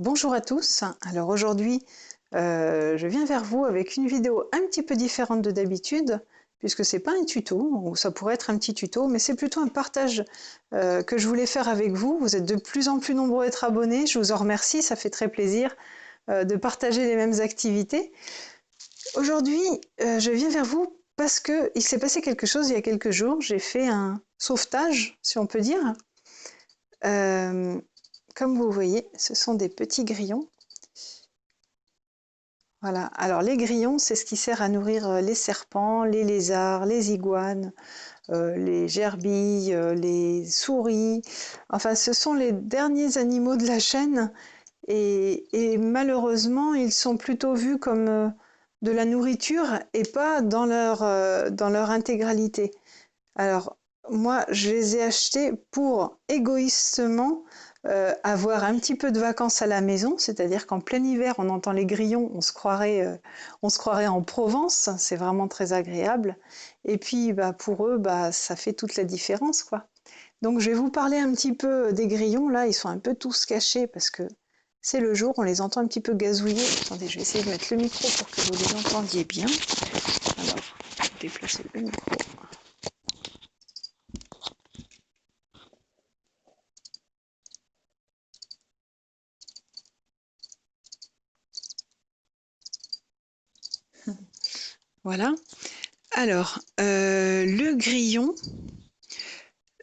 Bonjour à tous. Alors aujourd'hui, je viens vers vous avec une vidéo un petit peu différente de d'habitude, puisque c'est pas un tuto, ou ça pourrait être un petit tuto, mais c'est plutôt un partage que je voulais faire avec vous. Vous êtes de plus en plus nombreux à être abonnés, je vous en remercie, ça fait très plaisir de partager les mêmes activités. Aujourd'hui, je viens vers vous parce qu'il s'est passé quelque chose il y a quelques jours. J'ai fait un sauvetage, si on peut dire. Comme vous voyez, ce sont des petits grillons. Voilà, alors les grillons, c'est ce qui sert à nourrir les serpents, les lézards, les iguanes, les gerbilles, les souris. Enfin, ce sont les derniers animaux de la chaîne et malheureusement, ils sont plutôt vus comme de la nourriture et pas dans leur intégralité. Alors, moi, je les ai achetés pour égoïstement avoir un petit peu de vacances à la maison, c'est-à-dire qu'en plein hiver, on entend les grillons, on se croirait en Provence, c'est vraiment très agréable. Et puis, bah, pour eux, bah, ça fait toute la différence, quoi. Donc, je vais vous parler un petit peu des grillons. Là, ils sont un peu tous cachés parce que c'est le jour, on les entend un petit peu gazouiller. Attendez, je vais essayer de mettre le micro pour que vous les entendiez bien. Alors, je vais déplacer le micro. Voilà. Alors, le grillon,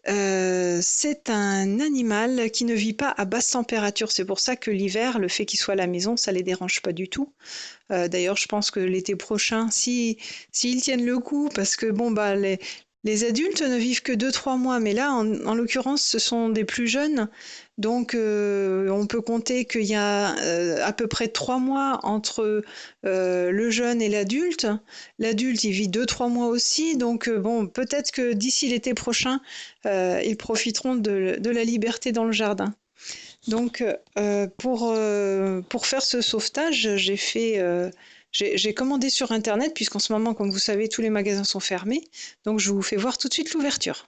c'est un animal qui ne vit pas à basse température. C'est pour ça que l'hiver, le fait qu'il soit à la maison, ça les dérange pas du tout. D'ailleurs, je pense que l'été prochain, s'ils tiennent le coup, parce que bon, bah, les adultes ne vivent que 2-3 mois, mais là, en l'occurrence, ce sont des plus jeunes. Donc, on peut compter qu'il y a à peu près 3 mois entre le jeune et l'adulte. L'adulte, il vit 2-3 mois aussi. Donc, bon, peut-être que d'ici l'été prochain, ils profiteront de la liberté dans le jardin. Donc, pour faire ce sauvetage, j'ai commandé sur Internet, puisqu'en ce moment, comme vous savez, tous les magasins sont fermés. Donc, je vous fais voir tout de suite l'ouverture.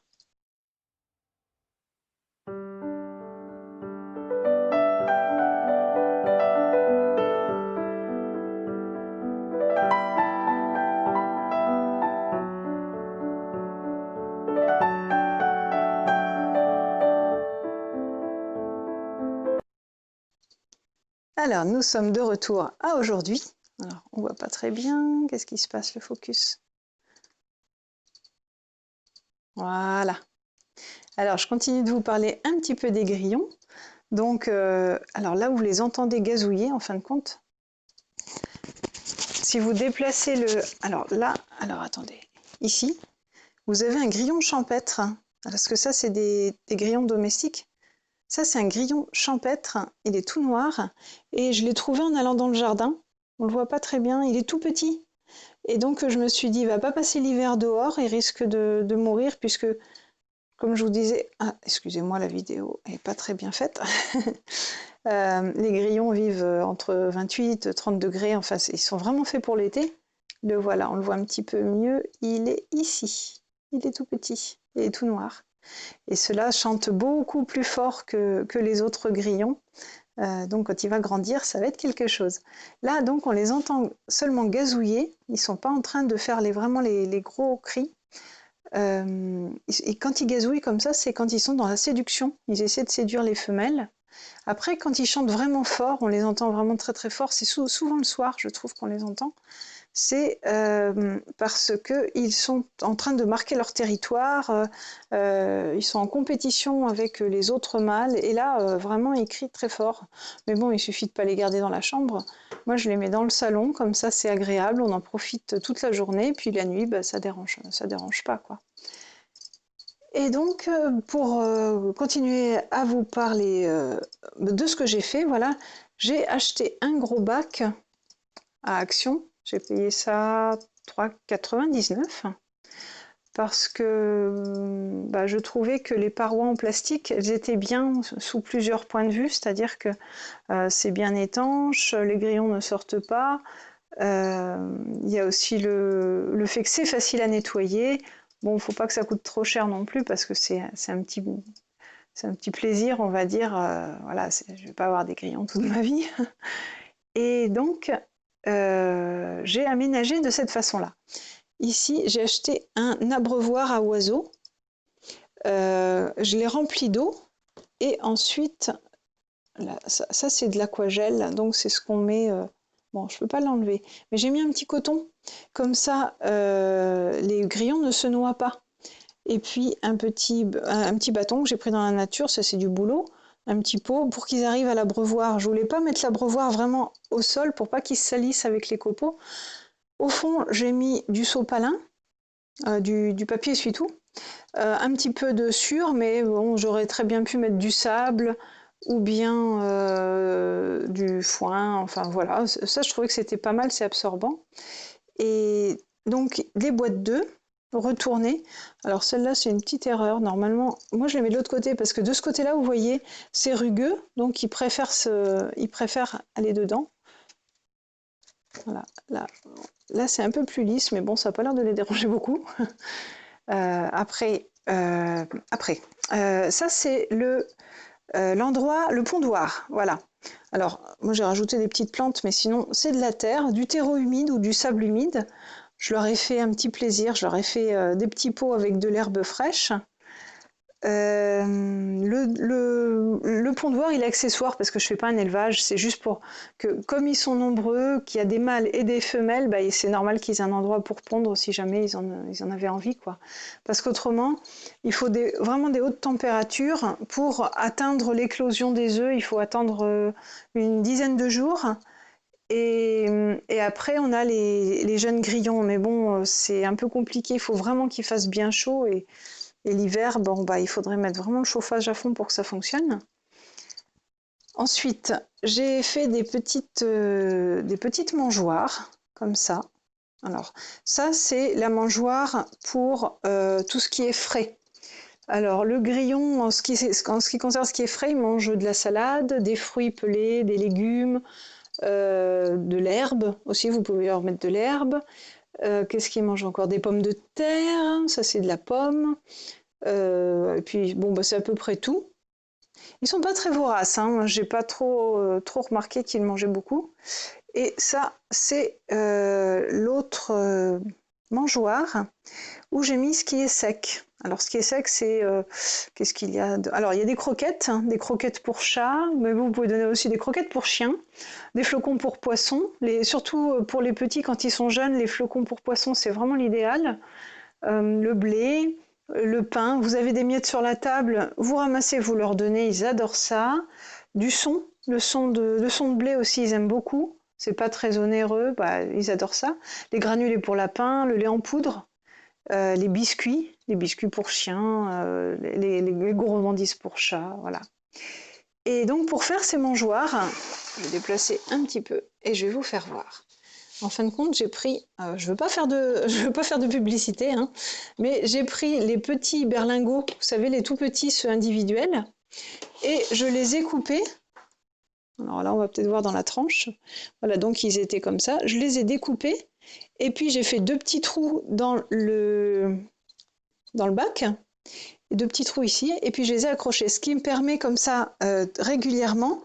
Alors, nous sommes de retour à aujourd'hui. Alors, on voit pas très bien. Qu'est-ce qui se passe, le focus? Voilà. Alors, je continue de vous parler un petit peu des grillons. Donc, alors là, vous les entendez gazouiller, en fin de compte. Si vous déplacez le... Alors là, alors attendez. Ici, vous avez un grillon champêtre. Parce que ça, c'est des grillons domestiques. Ça, c'est un grillon champêtre. Il est tout noir. Et je l'ai trouvé en allant dans le jardin. On le voit pas très bien. Il est tout petit. Et donc, je me suis dit, il va pas passer l'hiver dehors. Il risque de mourir puisque, comme je vous disais... Ah, excusez-moi, la vidéo est pas très bien faite. Les grillons vivent entre 28 et 30 degrés. Enfin, ils sont vraiment faits pour l'été. Le voilà, on le voit un petit peu mieux. Il est ici. Il est tout petit. Il est tout noir. Et cela chante beaucoup plus fort que les autres grillons. Donc quand il va grandir, ça va être quelque chose. Là, donc, on les entend seulement gazouiller. Ils ne sont pas en train de faire vraiment les gros cris. Et quand ils gazouillent comme ça, c'est quand ils sont dans la séduction. Ils essaient de séduire les femelles. Après, quand ils chantent vraiment fort, on les entend vraiment très très fort. C'est souvent le soir, je trouve qu'on les entend. C'est parce qu'ils sont en train de marquer leur territoire, ils sont en compétition avec les autres mâles, et là, vraiment, ils crient très fort. Mais bon, il suffit de ne pas les garder dans la chambre. Moi, je les mets dans le salon, comme ça, c'est agréable, on en profite toute la journée, puis la nuit, bah, ça dérange pas, quoi. Et donc, pour continuer à vous parler de ce que j'ai fait, voilà, j'ai acheté un gros bac à Action. J'ai payé ça 3,99 parce que bah, je trouvais que les parois en plastique, elles étaient bien sous plusieurs points de vue, c'est-à-dire que c'est bien étanche, les grillons ne sortent pas, il y a aussi le fait que c'est facile à nettoyer. Bon, il ne faut pas que ça coûte trop cher non plus parce que c'est c'est un petit plaisir, on va dire. Voilà, je ne vais pas avoir des grillons toute ma vie. Et donc, j'ai aménagé de cette façon-là. Ici, j'ai acheté un abreuvoir à oiseaux. Je l'ai rempli d'eau. Et ensuite, là, ça c'est de l'aquagel, donc c'est ce qu'on met. Bon, je ne peux pas l'enlever, mais j'ai mis un petit coton. Comme ça, les grillons ne se noient pas. Et puis un petit bâton que j'ai pris dans la nature, ça c'est du boulot, un petit pot pour qu'ils arrivent à l'abreuvoir. Je voulais pas mettre l'abreuvoir vraiment au sol pour pas qu'ils se salissent avec les copeaux. Au fond, j'ai mis du sopalin, du papier essuie-tout, un petit peu de sur, mais bon, j'aurais très bien pu mettre du sable ou bien du foin, enfin voilà. Ça, je trouvais que c'était pas mal, c'est absorbant. Et donc, des boîtes d'œufs retournées. Alors celle-là, c'est une petite erreur. Normalement, moi, je les mets de l'autre côté parce que de ce côté-là, vous voyez, c'est rugueux, donc ils préfèrent aller dedans. Voilà, là c'est un peu plus lisse, mais bon, ça n'a pas l'air de les déranger beaucoup. Après, ça c'est l'endroit, le pondoir, voilà. Alors, moi j'ai rajouté des petites plantes, mais sinon c'est de la terre, du terreau humide ou du sable humide. Je leur ai fait un petit plaisir, je leur ai fait des petits pots avec de l'herbe fraîche. Le pondoir, il est accessoire parce que je fais pas un élevage, c'est juste pour que, comme ils sont nombreux, qu'il y a des mâles et des femelles, bah, c'est normal qu'ils aient un endroit pour pondre si jamais ils en avaient envie, quoi. Parce qu'autrement, il faut vraiment des hautes températures pour atteindre l'éclosion des œufs. Il faut attendre une dizaine de jours. Et après, on a les jeunes grillons. Mais bon, c'est un peu compliqué. Il faut vraiment qu'il fasse bien chaud. Et l'hiver, bon, bah, il faudrait mettre vraiment le chauffage à fond pour que ça fonctionne. Ensuite, j'ai fait des petites mangeoires, comme ça. Alors, ça, c'est la mangeoire pour tout ce qui est frais. Alors, le grillon, en ce qui concerne ce qui est frais, il mange de la salade, des fruits pelés, des légumes, de l'herbe aussi, vous pouvez leur mettre de l'herbe. Qu'est-ce qu'il mange encore? Des pommes de terre, ça c'est de la pomme. Et puis, bon, bah, c'est à peu près tout. Ils sont pas très voraces, hein. J'ai pas trop remarqué qu'ils mangeaient beaucoup. Et ça, c'est l'autre mangeoire où j'ai mis ce qui est sec. Alors, ce qui est sec, c'est qu'est-ce qu'il y a Alors, il y a des croquettes, hein, des croquettes pour chat, mais vous pouvez donner aussi des croquettes pour chien, des flocons pour poisson. Surtout pour les petits, quand ils sont jeunes, les flocons pour poisson, c'est vraiment l'idéal. Le blé, le pain. Vous avez des miettes sur la table, vous ramassez, vous leur donnez, ils adorent ça. Du son, le son de blé aussi, ils aiment beaucoup. C'est pas très onéreux, bah, ils adorent ça. Les granulés pour lapin, le lait en poudre, les biscuits pour chiens, les gourmandises pour chats, voilà. Et donc pour faire ces mangeoires, je vais déplacer un petit peu et je vais vous faire voir. En fin de compte, j'ai pris, je veux pas faire de publicité, hein, mais j'ai pris les petits berlingots, vous savez, les tout petits, ceux individuels, et je les ai coupés. Alors là, on va peut-être voir dans la tranche. Voilà, donc ils étaient comme ça. Je les ai découpés, et puis j'ai fait 2 petits trous dans le bac, et 2 petits trous ici, et puis je les ai accrochés, ce qui me permet comme ça régulièrement.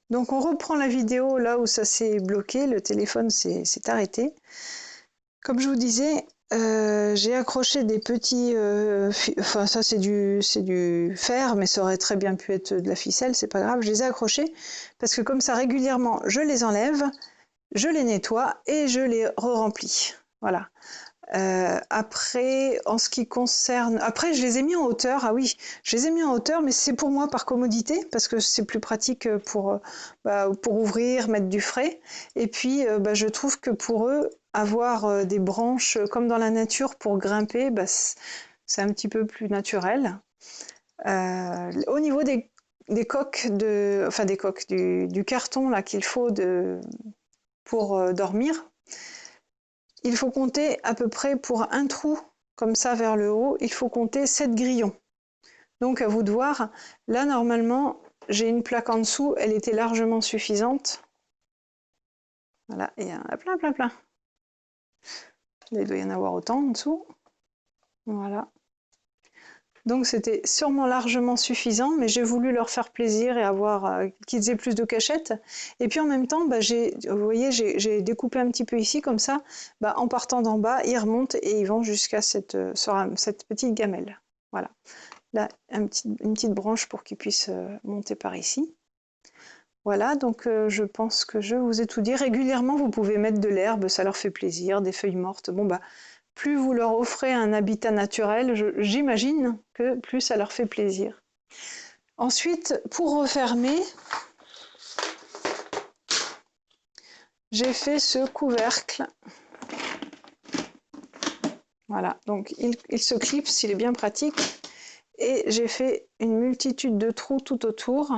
Donc on reprend la vidéo là où ça s'est bloqué, le téléphone s'est arrêté. Comme je vous disais, j'ai accroché des petits... enfin ça c'est du fer, mais ça aurait très bien pu être de la ficelle, c'est pas grave. Je les ai accrochés parce que comme ça régulièrement, je les enlève, je les nettoie et je les re-remplis. Voilà. Après, en ce qui concerne... Après, je les ai mis en hauteur. Ah oui, je les ai mis en hauteur, mais c'est pour moi par commodité, parce que c'est plus pratique pour ouvrir, mettre du frais. Et puis, je trouve que pour eux, avoir des branches comme dans la nature pour grimper, c'est un petit peu plus naturel. Au niveau des coques, du carton là qu'il faut pour dormir, il faut compter à peu près pour un trou comme ça vers le haut, il faut compter 7 grillons. Donc à vous de voir. Là normalement j'ai une plaque en dessous, elle était largement suffisante. Voilà, et il y en a plein. Là, il doit y en avoir autant en dessous. Voilà. Donc c'était sûrement largement suffisant, mais j'ai voulu leur faire plaisir et avoir qu'ils aient plus de cachettes. Et puis en même temps, bah, vous voyez, j'ai découpé un petit peu ici, comme ça, bah, en partant d'en bas, ils remontent et ils vont jusqu'à cette petite gamelle. Voilà. Là, une petite branche pour qu'ils puissent monter par ici. Voilà, donc je pense que je vous ai tout dit. Régulièrement, vous pouvez mettre de l'herbe, ça leur fait plaisir, des feuilles mortes. Bon, bah, plus vous leur offrez un habitat naturel, j'imagine que plus ça leur fait plaisir. Ensuite, pour refermer, j'ai fait ce couvercle. Voilà, donc il se clipse, il est bien pratique. Et j'ai fait une multitude de trous tout autour.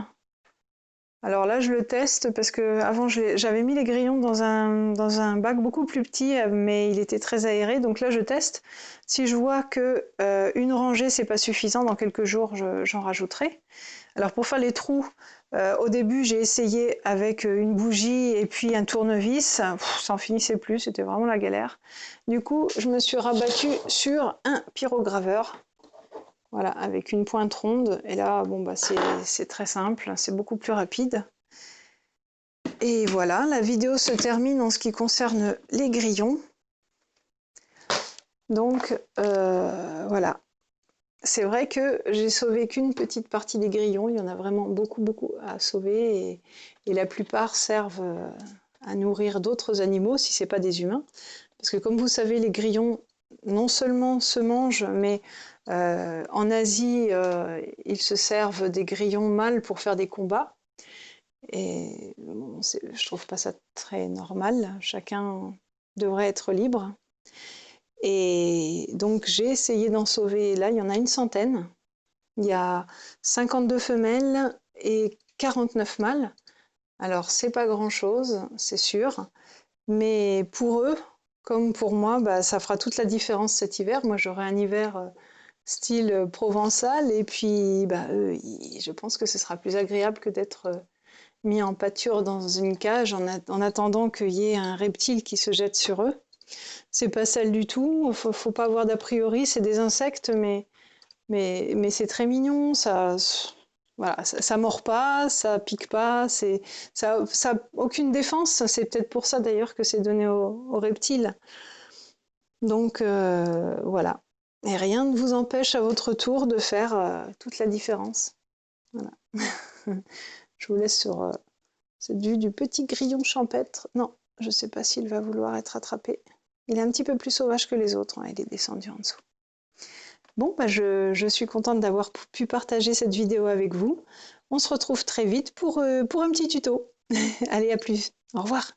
Alors là, je le teste parce que avant j'avais mis les grillons dans un bac beaucoup plus petit, mais il était très aéré. Donc là, je teste. Si je vois que une rangée, c'est pas suffisant, dans quelques jours, j'en rajouterai. Alors pour faire les trous, au début, j'ai essayé avec une bougie et puis un tournevis. Ça en finissait plus, c'était vraiment la galère. Du coup, je me suis rabattue sur un pyrograveur. Voilà, avec une pointe ronde. Et là, bon, bah, c'est très simple, c'est beaucoup plus rapide. Et voilà, la vidéo se termine en ce qui concerne les grillons. Donc, voilà. C'est vrai que j'ai sauvé qu'une petite partie des grillons. Il y en a vraiment beaucoup à sauver. Et la plupart servent à nourrir d'autres animaux, si ce n'est pas des humains. Parce que comme vous savez, les grillons, non seulement se mangent, mais en Asie, ils se servent des grillons mâles pour faire des combats. Et bon, je trouve pas ça très normal. Chacun devrait être libre. Et donc j'ai essayé d'en sauver. Là, il y en a une centaine. Il y a 52 femelles et 49 mâles. Alors, c'est pas grand-chose, c'est sûr. Mais pour eux, comme pour moi, bah, ça fera toute la différence cet hiver. Moi, j'aurai un hiver style provençal. Et puis, bah, eux, je pense que ce sera plus agréable que d'être mis en pâture dans une cage en attendant qu'il y ait un reptile qui se jette sur eux. C'est pas sale du tout. Faut pas avoir d'a priori. C'est des insectes, mais c'est très mignon. Voilà, ça mord pas, ça pique pas. Ça a aucune défense. C'est peut-être pour ça d'ailleurs que c'est donné aux reptiles. Donc voilà. Et rien ne vous empêche à votre tour de faire toute la différence. Voilà. Je vous laisse sur cette vue du petit grillon champêtre. Non, je ne sais pas s'il va vouloir être attrapé. Il est un petit peu plus sauvage que les autres. Hein, il est descendu en dessous. Bon, bah je suis contente d'avoir pu partager cette vidéo avec vous. On se retrouve très vite pour un petit tuto. Allez, à plus. Au revoir.